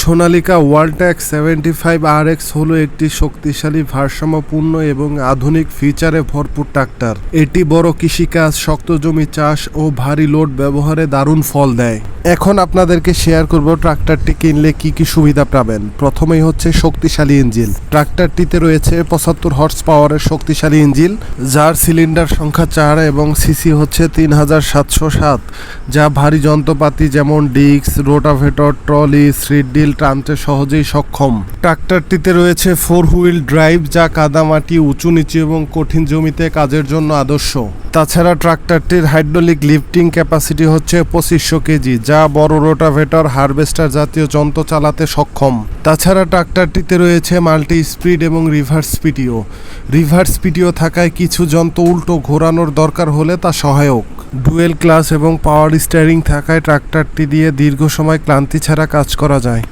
Sonalika ওয়ালট্যাক 75 RX হলো একটি শক্তিশালী, ভারসাম্যপূর্ণ এবং আধুনিক ফিচারে ভরপুর ট্রাক্টর। এটি বড় কৃষিকাজ, শক্ত জমি চাষ ও ভারী লোড ব্যবহারে দারুণ ফল দেয়। এখন আপনাদেরকে শেয়ার করব ট্রাক্টরটি কিনলে কি কি সুবিধা পাবেন। প্রথমেই হচ্ছে শক্তিশালী ইঞ্জিন। ট্রাক্টরটিতে রয়েছে 75 হর্স পাওয়ারের শক্তিশালী ইঞ্জিন, যার সিলিন্ডার সংখ্যা 4 এবং সিসি হচ্ছে 3707, যা ভারী যন্ত্রপাতি যেমন disc, rotavator, trolley, seed drill টানতে সহজেই সক্ষম। ট্রাক্টরটিতে রয়েছে 4 হুইল ড্রাইভ, যা কাদামাটি, উঁচু নিচু এবং কঠিন জমিতে কাজের জন্য আদর্শ। তাছাড়া ট্রাক্টরটির হাইড্রোলিক লিফটিং ক্যাপাসিটি হচ্ছে 2500 কেজি, যা বড় রোটাভেটর, হারভেস্টার জাতীয় যন্ত্র চালাতে সক্ষম। তাছাড়া ট্রাক্টরটিতে রয়েছে মাল্টি স্পিড এবং রিভার্স পিটিও থাকায় কিছু যন্ত্র উল্টো ঘোরানোর দরকার হলে তা সহায়ক। ডুয়েল ক্লাস এবং পাওয়ার স্টিয়ারিং থাকায় ট্রাক্টরটি দিয়ে দীর্ঘ সময় ক্লান্তি ছাড়া কাজ করা যায়।